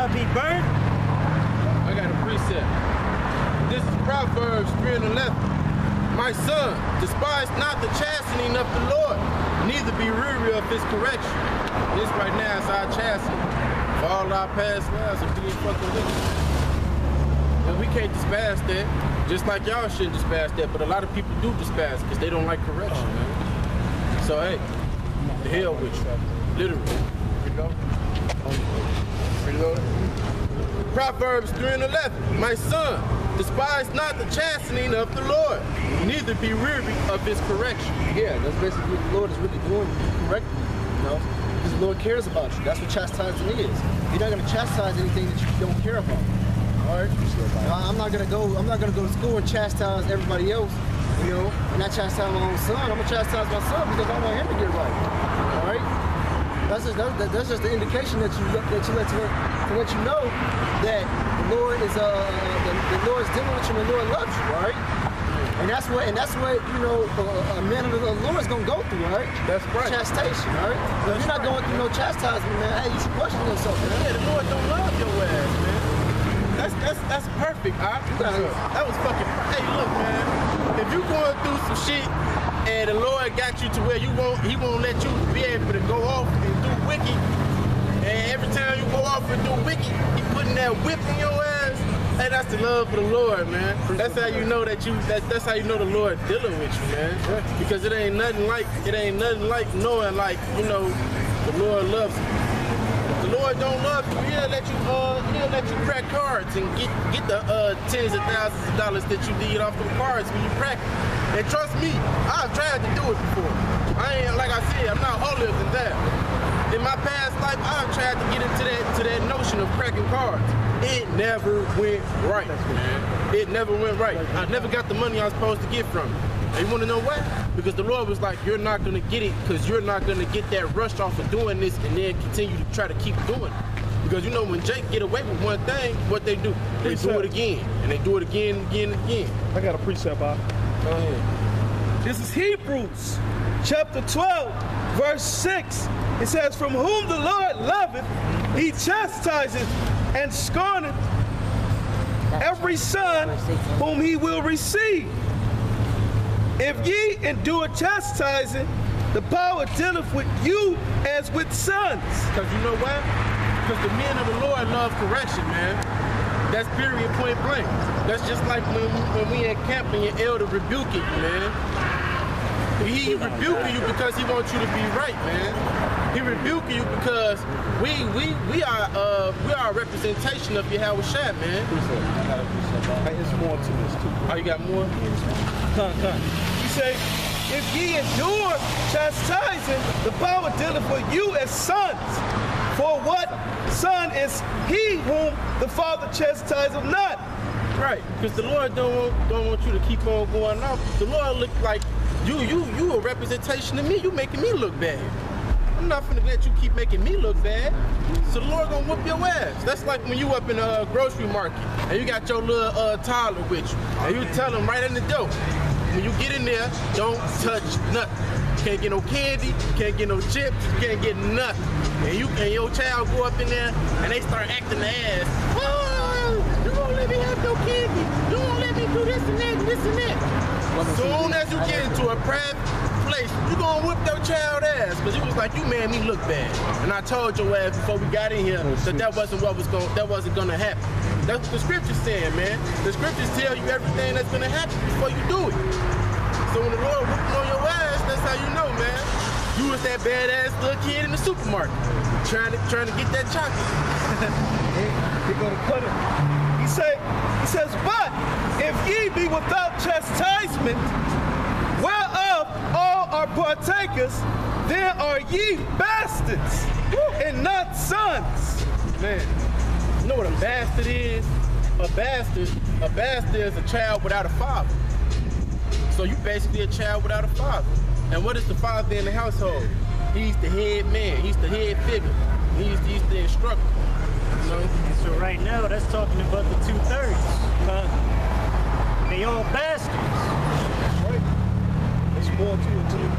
not be burnt? I got a precept. This is Proverbs 3:11. My son, despise not the chastening of the Lord, neither be weary of his correction. This right now is our chastening for all our past lives of being fucking wicked. And we can't despise that, just like y'all shouldn't despise that, but a lot of people do despise because they don't like correction, man. So hey, the hell with you, literally. Here we go. Reload. Proverbs 3:11. My son, despise not the chastening of the Lord, neither be weary of his correction. Yeah, that's basically what the Lord is really doing, correcting you, you know? Because the Lord cares about you. That's what chastising is. You're not going to chastise anything that you don't care about. All right? I'm not going to go to school and chastise everybody else, you know, and not chastise my own son. I'm going to chastise my son because I want him to get right. All right? That's just the indication that you let you know that the Lord is the Lord's dealing with you and the Lord loves you, right? And that's what you know a man of the Lord is gonna go through, right? That's right. Chastisement, right? If you're not going through no chastisement, man, hey, you should question yourself, man. Yeah, the Lord don't love your ass, man. That's perfect, that was fucking. Hey, look, man. If you going through some shit and the Lord got you to where He won't let you be able to go off and do wicked, and every time you go off and do wicked, He putting that whip in your ass. Hey, that's the love for the Lord, man. That's how you know that's how you know the Lord dealing with you, man. Because it ain't nothing like knowing, like, you know, the Lord loves you. If the Lord don't love you, He'll let you crack cards and get the tens of thousands of dollars that you need off the cards when you crack it. And trust me, I've tried to do it before. I ain't, like I said, I'm not holier than that. In my past life, I've tried to get into that notion of cracking cards. It never went right, man. It never went right. I never got the money I was supposed to get from it. And you want to know why? Because the Lord was like, you're not going to get it because you're not going to get that rush off of doing this and then continue to try to keep doing it. Because you know when Jake get away with one thing, what they do? They do it again. And they do it again and again and again. I got a precept, Bob. Go ahead. This is Hebrews chapter 12, verse 6. It says, from whom the Lord loveth, He chastiseth and scorneth every son whom He will receive. If ye endure chastising, the power dealeth with you as with sons. Because you know why? Because the men of the Lord love correction, man. That's period, point blank. That's just like when we in camp and your elder rebuking you, man. He rebuking you because he wants you to be right, man. He rebuking you because we are a representation of Yahweh Shai, man. There's more to this too. Oh, you got more? Come. He say, if ye endure chastising, the power dealeth with you as sons. For what son is he whom the Father chastiseth not? Right, because the Lord don't want you to keep on going off. The Lord look like you a representation of me. You making me look bad. I'm not finna let you keep making me look bad. So the Lord gonna whoop your ass. That's like when you up in a grocery market and you got your little toddler with you, and you tell him right in the door, when you get in there, don't touch nothing. Can't get no candy, can't get no chips, can't get nothing. And your child go up in there and they start acting the ass. Oh, you won't let me have no candy. You won't let me do this and that, this and that. Soon as you get into a private place, you gonna whip your child ass because you was like, you made me look bad. And I told your ass before we got in here that wasn't gonna happen. That's what the scriptures saying, man. The scriptures tell you everything that's gonna happen before you do it. So when the Lord whooping on your ass, that's how you know, man. You was that badass little kid in the supermarket trying to get that chocolate. He gonna cut it. He says, but if ye be without chastisement, whereof all are partakers, then are ye bastards and not sons. Man, you know what a bastard is? A bastard is a child without a father. So you basically a child without a father. And what is the father in the household? He's the head man. He's the head figure. He's the instructor. You know? So right now, that's talking about the 2/3. They all bastards. Right. There's more to it too.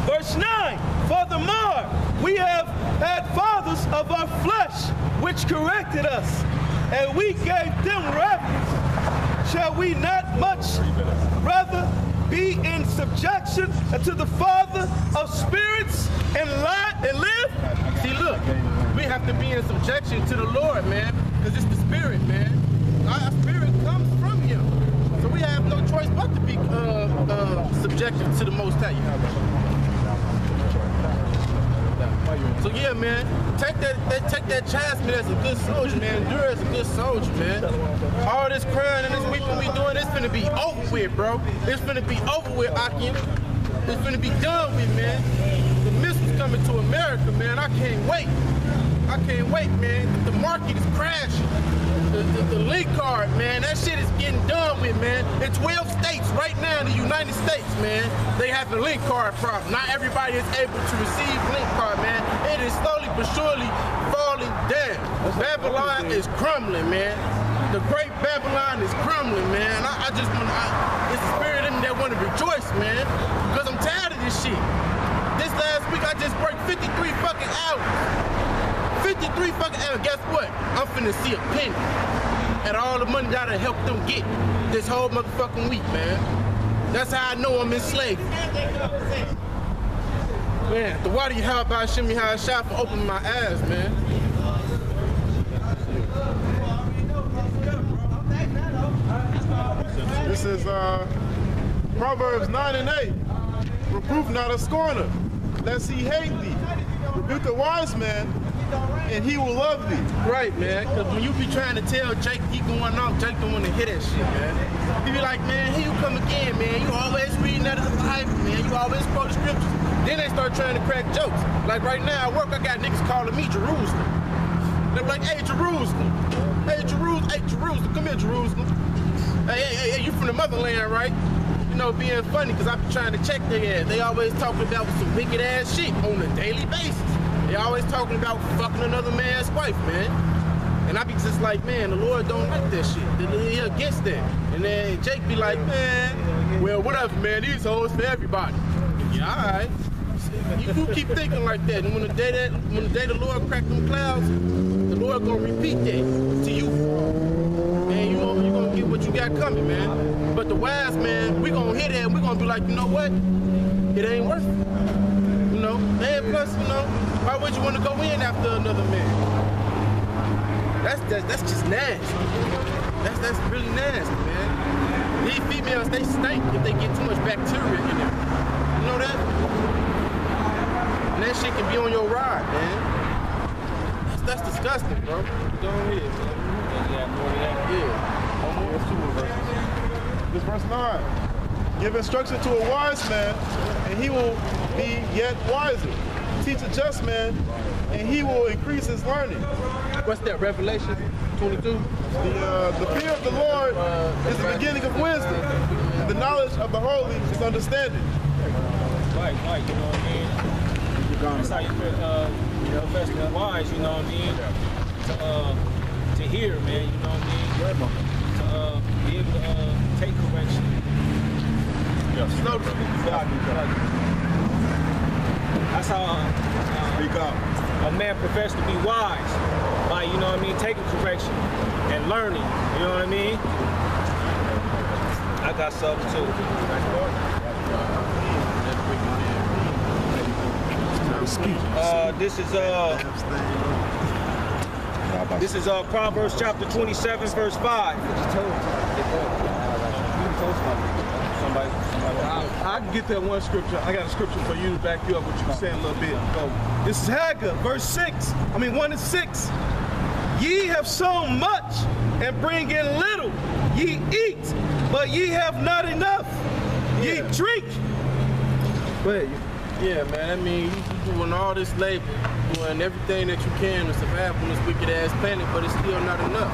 Verse 9. Furthermore, we have had fathers of our flesh, which corrected us, and we gave them reverence. Shall we not much rather be in subjection unto the Father of spirits and live? See, look, we have to be in subjection to the Lord, man, because it's the Spirit, man. Our spirit comes from Him. So we have no choice but to be subjected to the Most High. So yeah, man, take that chastisement as a good soldier, man. Endure as a good soldier, man. All this crying and this weeping we doing, it's finna be over with, bro. It's finna be over with, Akim. It's finna be done with, man. The missiles coming to America, man. I can't wait. I can't wait, man. The market is crashing. The link card, man, that shit is getting done with, man. In 12 states right now in the United States, man, they have the link card problem. Not everybody is able to receive link card, man. It is slowly but surely falling down. Babylon is crumbling, man. The great Babylon is crumbling, man. I just want it's the spirit in me that want to rejoice, man, because I'm tired of this shit. This last week, I just worked 53 fucking hours. 53 fucking hours. Guess what? I'm finna see a penny at all the money that I helped them get this whole motherfucking week, man. That's how I know I'm enslaved. Man, the water you have about shimmy how I shot for opening my eyes, man. This is Proverbs 9 and 8. Reprove not a scorner, lest he hate thee. Rebuke a wise man, and he will love thee. Right, man, because when you be trying to tell Jake he going off, Jake don't want to hear that shit, man. He be like, man, here you come again, man. You always reading out of the Bible, man. You always quote the scriptures. Then they start trying to crack jokes. Like right now at work, I got niggas calling me Jerusalem. They're like, hey, Jerusalem. Hey, Jerusalem. Hey, Jerusalem. Come here, Jerusalem. Hey, you from the motherland, right? You know, being funny, because I be trying to check their ass. They always talking about some wicked ass shit on a daily basis. They always talking about fucking another man's wife, man. And I be just like, man, the Lord don't like that shit. He against that. And then Jake be like, man, well, whatever, man. These hoes for everybody. Yeah, all right. You keep thinking like that. And when the day the Lord crack them clouds, the Lord gonna repeat that to you. And you gonna get what you got coming, man. But the wise man, we gonna hear that and we gonna be like, you know what? It ain't worth it. You know? And plus, you know, why would you want to go in after another man? That's just nasty. That's really nasty, man. These females, they stink if they get too much bacteria in them. You know that? And that shit can be on your ride, man. That's disgusting, bro. Go ahead, man. Yeah. There's 2 more verses. This verse 9. Give instruction to a wise man, and he will be yet wiser. Teach a just man, and he will increase his learning. What's that, Revelation 22? The fear of the Lord is the beginning of wisdom, and the knowledge of the holy is understanding. Right, you know what I mean? That's how you profess to be wise, you know what I mean? To hear, man, you know what I mean? To be able to take correction. Yes. That's how a man professes to be wise by, you know what I mean, taking correction and learning, you know what I mean? I got something too. This is Proverbs chapter 27, verse 5. I can get that one scripture. I got a scripture for you to back you up what you were saying a little bit ago. This is Haggai, verse 1 and 6. Ye have sown much and bring in little. Ye eat, but ye have not enough. Ye drink. Wait. Yeah, man. I mean, you doing all this labor, doing everything that you can to survive on this wicked ass planet, but it's still not enough.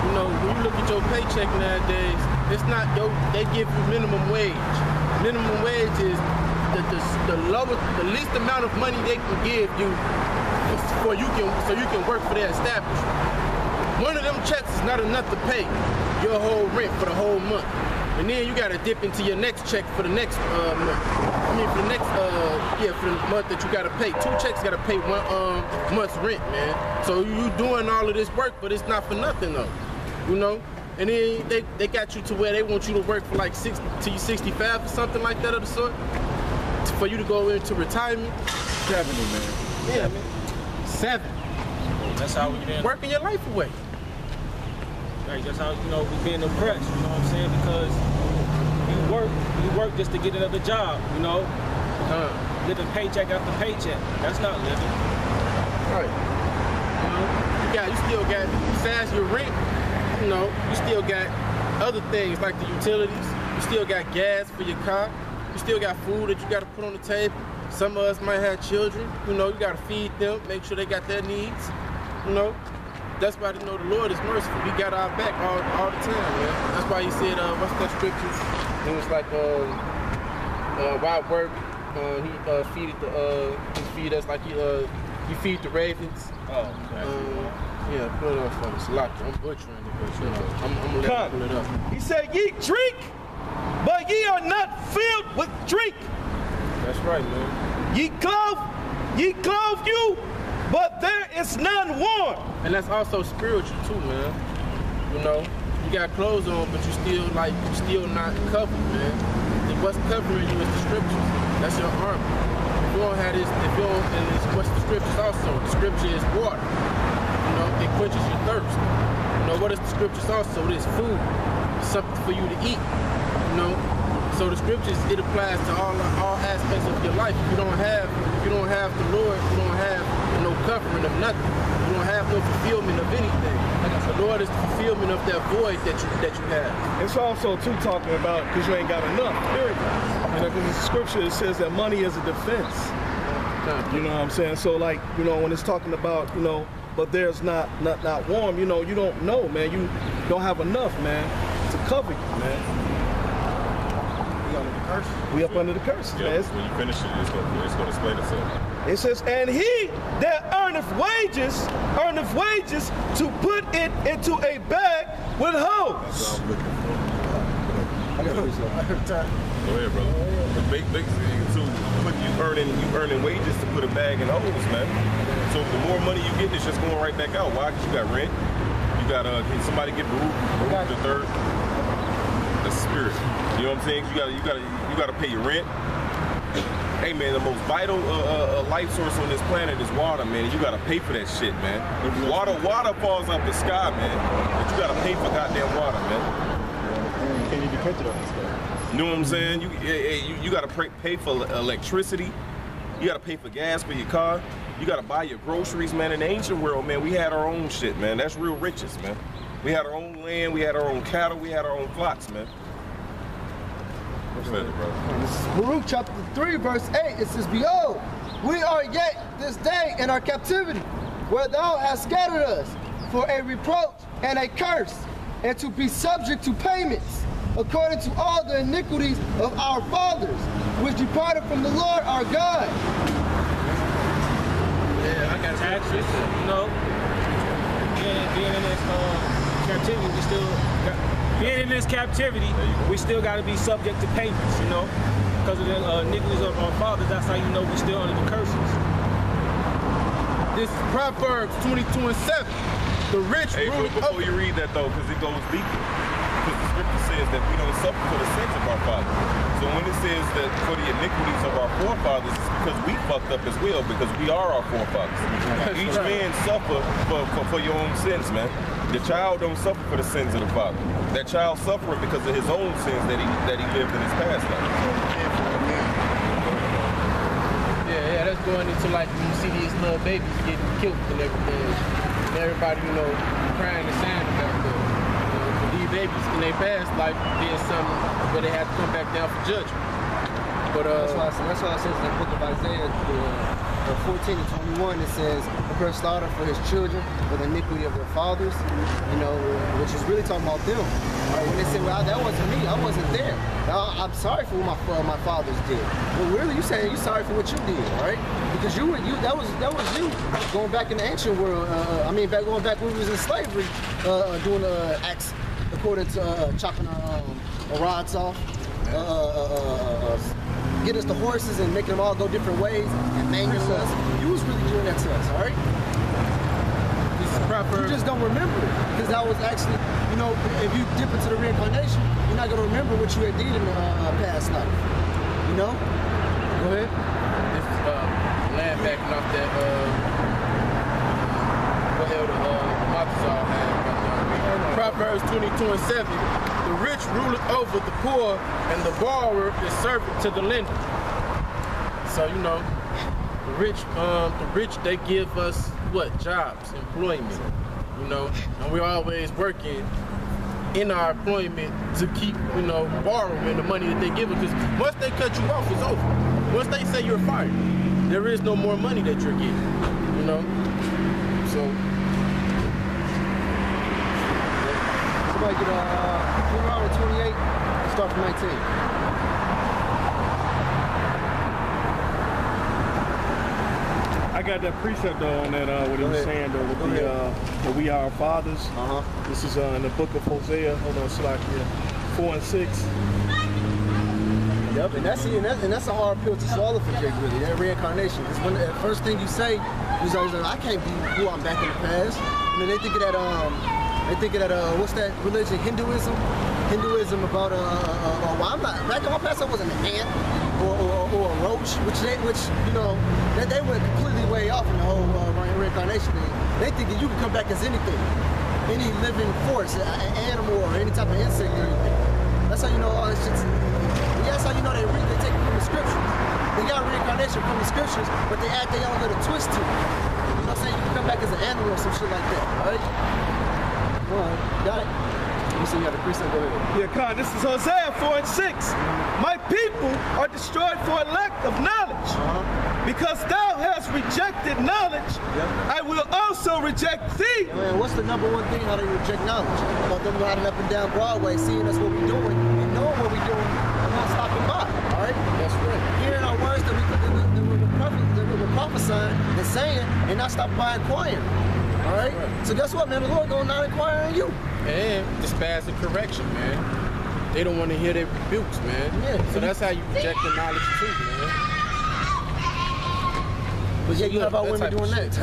You know, when you look at your paycheck nowadays, it's not they give you minimum wage. Minimum wage is the least amount of money they can give you so you can work for their establishment. One of them checks is not enough to pay your whole rent for the whole month. And then you gotta dip into your next check for the next month. I mean, for the next, for the month that you gotta pay. 2 checks gotta pay 1 month's rent, man. So you doing all of this work, but it's not for nothing though, you know? And then they got you to where they want you to work for like 60 till you 65 or something like that of the sort, for you to go into retirement. 70, man. Yeah, man. 7. That's how we get in. Working your life away. Right, that's how, you know, we being oppressed, you know what I'm saying? Because you work just to get another job, you know? Living paycheck after paycheck. That's not living. Right. You know, you still got, besides your rent, you know, you still got other things like the utilities. You still got gas for your car. You still got food that you got to put on the table. Some of us might have children. You know, you got to feed them, make sure they got their needs. You know, that's why, you know, the Lord is merciful. He got our back all the time, man. That's why he said, what's that scriptures? It was like, while work, he feed us like he feed the ravens. Oh, okay. Yeah, put it up for me. Salaki. I'm butchering it, but you know, I'm gonna let him pull it up. He said, ye drink, but ye are not filled with drink. That's right, man. Ye clothe you, but there is none warm. And that's also spiritual too, man. You know, you got clothes on, but you still not covered, man. And what's covering you is the scriptures. That's your armor. If you don't have this, and it's what's the scriptures also? The scripture is water. You know, it quenches your thirst. You know, what is the scriptures also? It is food. It's something for you to eat. You know, so the scriptures, it applies to all aspects of your life. If you don't have the Lord, you don't have no covering of nothing. You don't have no fulfillment of anything. The Lord is the fulfillment of that void that you have. It's also too talking about because you ain't got enough. Period. You know, because the scripture it says that money is a defense. You know what I'm saying? So like, you know, when it's talking about, you know, but there's not warm, you know, you don't know, man. You don't have enough, man, to cover you, man. We up under the curses, Yeah, man. when you finish it, it's gonna explain itself. It says, and he that earneth wages to put it into a bag with holes. That's what I'm looking for. I got Go ahead, brother. Basically, you earning wages to put a bag in holes, man. So the more money you get, it's just going right back out. Why? Because you got rent. You got can somebody get Baruch the third? That's spirit. You know what I'm saying? You gotta pay your rent. Hey man, the most vital life source on this planet is water, man. You gotta pay for that shit, man. Water falls out the sky, man. But you gotta pay for goddamn water, man. You can't even catch it on this stuff. You know what I'm saying? You gotta pay for electricity. You gotta pay for gas for your car. You gotta buy your groceries, man. In the ancient world, man, we had our own shit, man. That's real riches, man. We had our own land, we had our own cattle, we had our own flocks, man. What's that, bro? This is Baruch chapter 3, verse 8. It says, behold, we are yet this day in our captivity, where thou hast scattered us for a reproach and a curse, and to be subject to payments, according to all the iniquities of our fathers, which departed from the Lord our God. Yeah, I got Taxes, you know. Being in this captivity, we still got to be subject to payments, you know, because of the iniquities of our fathers. That's how you know we're still under the curses. This is Proverbs 22:7. The rich rule Before you read that though, because it goes deeper. Because the scripture says that we don't suffer for the sins of our fathers. So when it says that for the iniquities of our forefathers, it's because we fucked up as well, because we are our forefathers. Each man suffer for your own sins, man. The child don't suffer for the sins of the father. That child suffering because of his own sins that he lived in his past life. Yeah, that's going into like when you see these little babies getting killed and everything. And everybody, you know, crying and saying about them. But these babies in their past life did something where they had to come back down for judgment. But That's why it says in the book of Isaiah 14 and 21, it says, prepare slaughter for his children, for the iniquity of their fathers, you know, which is really talking about them. When they say, well, that wasn't me, I wasn't there. Now, I'm sorry for what my fathers did. Well, really, you're saying you're sorry for what you did, right? Because that was you going back in the ancient world. Going back when we was in slavery, doing acts according to chopping our our rods off, get us the horses and making them all go different ways and manual us. You was really doing that to us, all right? This is proper. You just don't remember it. Because that was actually, you know, if you dip into the reincarnation, you're not going to remember what you had did in the past life. You know? Go ahead. This land backing off that, what hell the Matazal had. Proverbs 22:7. The rich ruleth over the poor, and the borrower is servant to the lender. So, you know, the rich, they give us what? Jobs, employment, you know, and we're always working in our employment to keep, you know, borrowing the money that they give us. Because once they cut you off, it's over. Once they say you're fired, there is no more money that you're getting, you know. So, somebody get Deuteronomy 28, start from 19. I got that precept though on that what he was saying though with the that we are our fathers. This is in the book of Hosea. Hold on, Slack here. 4 and 6. Yep, and that's a hard pill to swallow for Jake, really. That reincarnation. Because when the first thing you say is like, I can't be who I'm back in the past. And then they think of that what's that religion? Hinduism about well, I'm not back in my past. I wasn't an ant or a roach, which you know they went completely way off in the whole reincarnation thing. They think that you can come back as anything, any living force, an animal or any type of insect or anything. That's how you know all this shit's. That's how you know they take it from the scriptures. They got reincarnation from the scriptures, but they add their own little twist to it. You know what I'm saying? You can come back as an animal or some shit like that, right? Well, got it. You see, you got the precept, go ahead. Yeah, Con, this is Hosea 4 and 6. My people are destroyed for a lack of knowledge. Because thou hast rejected knowledge, I will also reject thee. Man, what's the number one thing how they reject knowledge? About them riding up and down Broadway, seeing us what we're doing, and knowing what we're doing, and not stopping by, all right? That's right. Hearing our words that we're prophesying and saying, and not stopping by inquiring. All right? So guess what, man? The Lord gonna not inquire on you. And despise and correction, man. They don't want to hear their rebukes, man. Yeah. So that's how you reject the knowledge too, man. But yeah, you have our women doing that.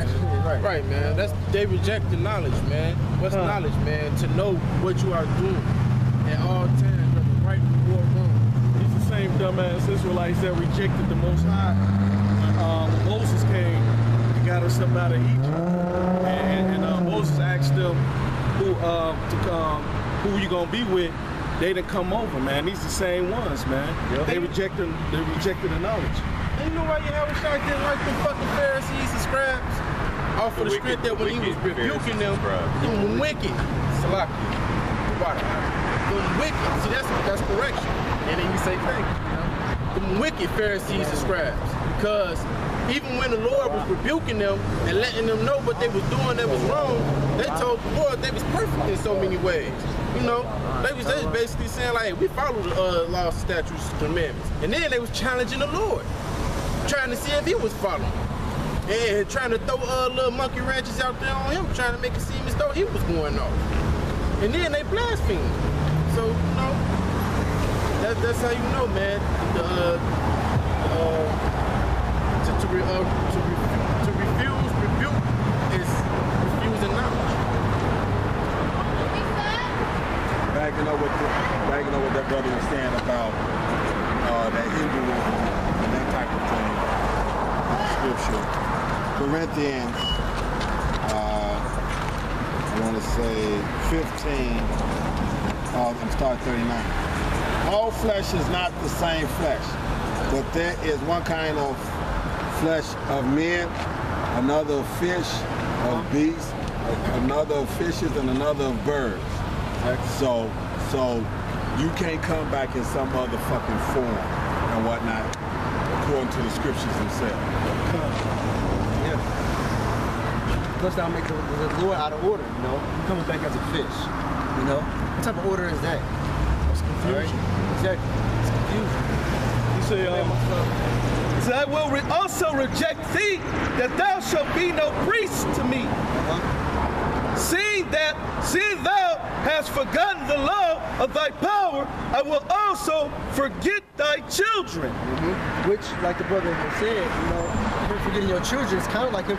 Right, man. They reject the knowledge, man. What's knowledge, man? To know what you are doing at all times, whether right or wrong. These the same dumbass Israelites that rejected the Most High. When Moses came and got us up out of Egypt. And Moses asked them who you gonna be with. They didn't come over, man. These the same ones, man. Yep. They rejected the knowledge. And you know why Yahushua didn't like the fucking Pharisees and scribes? Off of the script that when he was rebuking them wicked. Salaki. Them wicked. See, that's correction. And then you say thank you. Them wicked Pharisees and scribes. Because even when the Lord was rebuking them and letting them know what they was doing that was wrong, they told the Lord they was perfect in so many ways. You know, they was basically saying like, hey, we follow the laws, statutes, commandments. And then they was challenging the Lord, trying to see if he was following. And trying to throw little monkey wrenches out there on him, trying to make it seem as though he was going off. And then they blasphemed. So, you know, that's how you know, man, to refuse rebuke is refusing knowledge. Bagging up what that brother was saying about that Hinduism and that type of thing. Scripture. Corinthians, I want to say 15, and start 39. All flesh is not the same flesh, but there is one kind of flesh of men, another of fish, of beasts, another of fishes, and another of birds. So you can't come back in some other fucking form and whatnot, according to the scriptures themselves. Yeah. Plus, that'll make the Lord out of order, you know? You're coming back as a fish, you know? What type of order is that? It's confusion. Right? Exactly. It's confusion. You say, so I will also reject thee, that thou shalt be no priest to me. Seeing thou hast forgotten the law of thy power, I will also forget thy children. Which, like the brother said, him forgetting your children is kind of like him